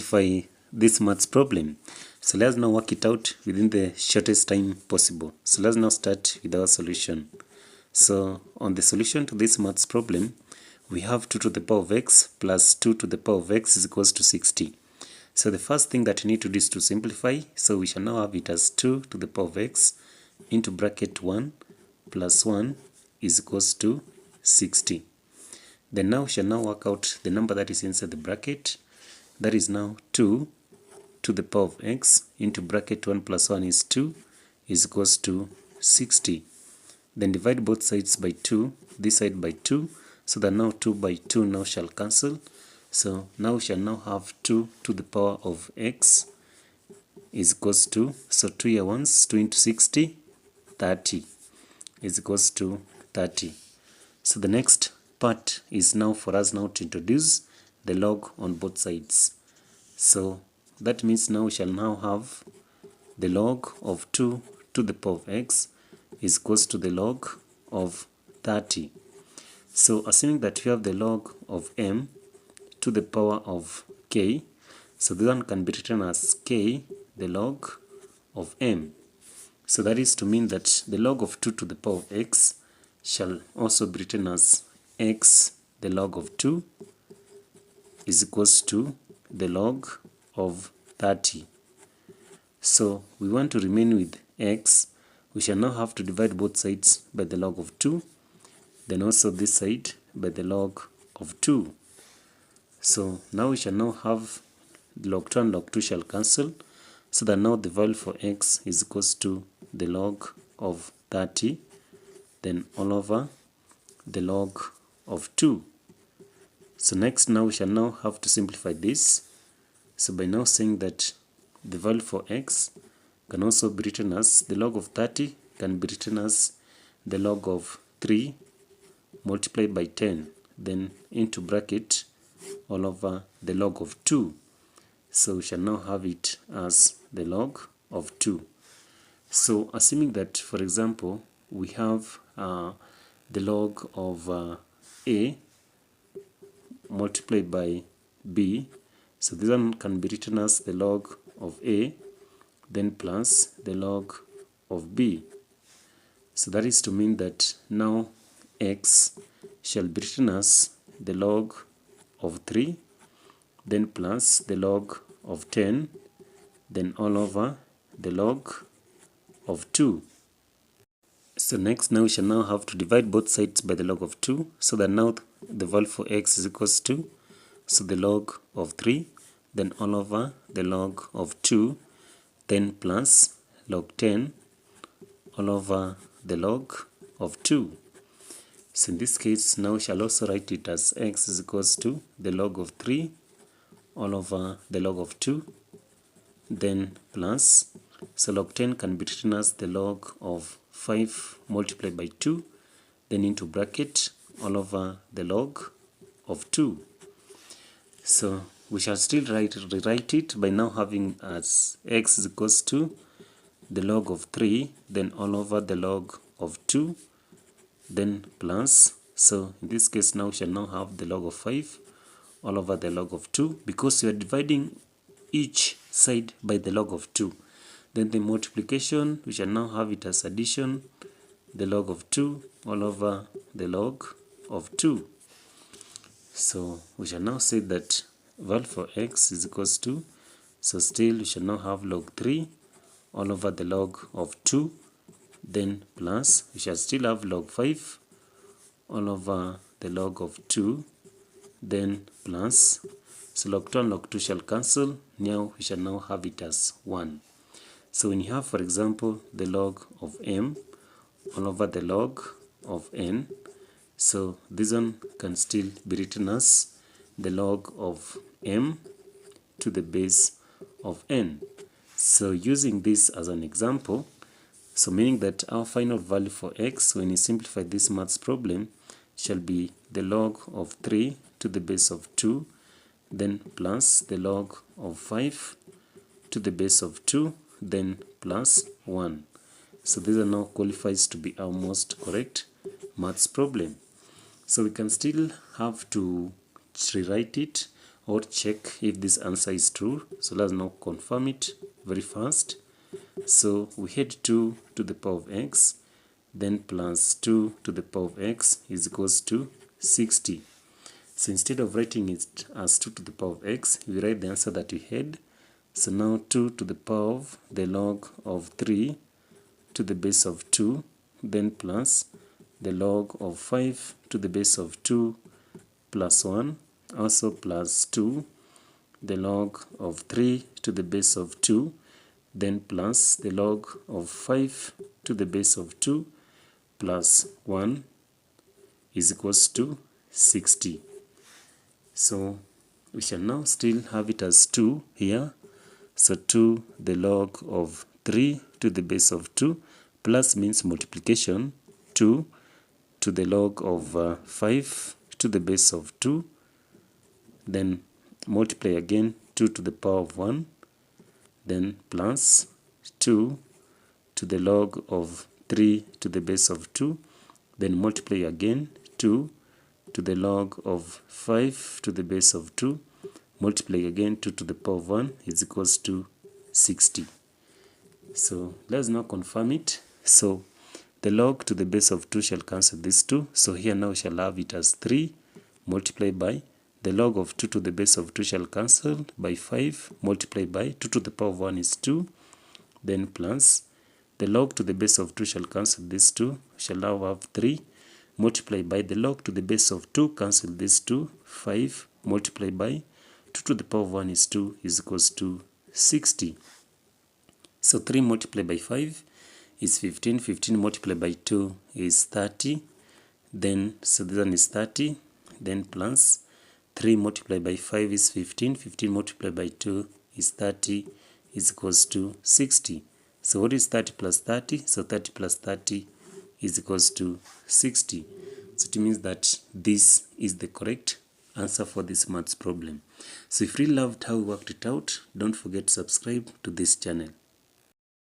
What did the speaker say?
simplify this maths problem. So let's now work it out within the shortest time possible. So let's now start with our solution. So on the solution to this maths problem, we have 2 to the power of x plus 2 to the power of x is equals to 60. So the first thing that we need to do is to simplify. So we shall now have it as 2 to the power of x into bracket 1 plus 1 is equals to 60. Then now we shall now work out the number that is inside the bracket. That is now 2 to the power of x into bracket 1 plus 1 is 2 is equals to 60. Then divide both sides by 2, this side by 2, so that now 2 by 2 now shall cancel. So now we shall now have 2 to the power of x is equals to, so 2 here once, 2 into 60, 30 is equals to 30. So the next part is now for us now to introduce the log on both sides. So that means now we shall now have the log of 2 to the power of x is equals to the log of 30. So assuming that we have the log of m to the power of k, so this one can be written as k the log of m. So that is to mean that the log of 2 to the power of x shall also be written as x the log of 2 is equals to the log of 30. So we want to remain with x. We shall now have to divide both sides by the log of 2, then also this side by the log of 2. So now we shall now have log 2 and log 2 shall cancel, so that now the value for x is equals to the log of 30, then all over the log of 2. So next now we shall now have to simplify this. So by now saying that the value for x can also be written as the log of 30 can be written as the log of 3 multiplied by 10, then into bracket all over the log of 2. So we shall now have it as the log of 2. So assuming that, for example, we have the log of a multiplied by b, so this one can be written as the log of a then plus the log of b. So that is to mean that now x shall be written as the log of 3 then plus the log of 10 then all over the log of 2. So next now we shall now have to divide both sides by the log of 2, so that now the value for x is equals to, so the log of 3 then all over the log of 2 then plus log 10 all over the log of 2. So in this case now we shall also write it as x is equals to the log of 3 all over the log of 2 then plus, so log 10 can be written as the log of 5 multiplied by 2 then into bracket all over the log of 2. So we shall still rewrite it by now having as x is equals to the log of 3 then all over the log of 2 then plus, so in this case now we shall now have the log of 5 all over the log of 2, because we are dividing each side by the log of 2. Then the multiplication, we shall now have it as addition, the log of 2 all over the log of 2. So we shall now say that value for x is equals to, so still we shall now have log 3 all over the log of 2, then plus, we shall still have log 5 all over the log of 2, then plus, so log 2 and log 2 shall cancel. Now we shall now have it as 1. So when you have, for example, the log of m all over the log of n, so this one can still be written as the log of m to the base of n. So using this as an example, so meaning that our final value for x when you simplify this maths problem shall be the log of 3 to the base of 2 then plus the log of 5 to the base of 2 then plus 1. So this now qualifies to be our most correct maths problem. So we can still have to rewrite it or check if this answer is true. So let's now confirm it very fast. So we had 2 to the power of x, then plus 2 to the power of x is equals to 60. So instead of writing it as 2 to the power of x, we write the answer that we had. So now 2 to the power of the log of 3 to the base of 2, then plus the log of 5 to the base of 2 plus 1, also plus 2, the log of 3 to the base of 2, then plus the log of 5 to the base of 2 plus 1 is equals to 60. So we shall now still have it as 2 here. So 2 the log of 3 to the base of 2, plus means multiplication, 2 to the log of 5 to the base of 2, then multiply again 2 to the power of 1, then plus 2 to the log of 3 to the base of 2, then multiply again 2 to the log of 5 to the base of 2, multiply again 2 to the power of 1 is equals to 60. So let's now confirm it. So the log to the base of 2 shall cancel these 2. So here now we shall have it as 3 multiplied by the log of 2 to the base of 2 shall cancel by 5 multiplied by 2 to the power of 1 is 2, then plus the log to the base of 2 shall cancel these 2, shall now have 3 multiplied by the log to the base of 2 cancel these 2, 5 multiplied by 2 to the power of 1 is 2 is equals to 60. So 3 multiplied by 5 is 15, 15 multiplied by 2 is 30, then so this one is 30, then plus 3 multiplied by 5 is 15, 15 multiplied by 2 is 30 is equals to 60. So what is 30 plus 30? So 30 plus 30 is equals to 60. So it means that this is the correct answer for this maths problem. So if you really loved how we worked it out, don't forget to subscribe to this channel.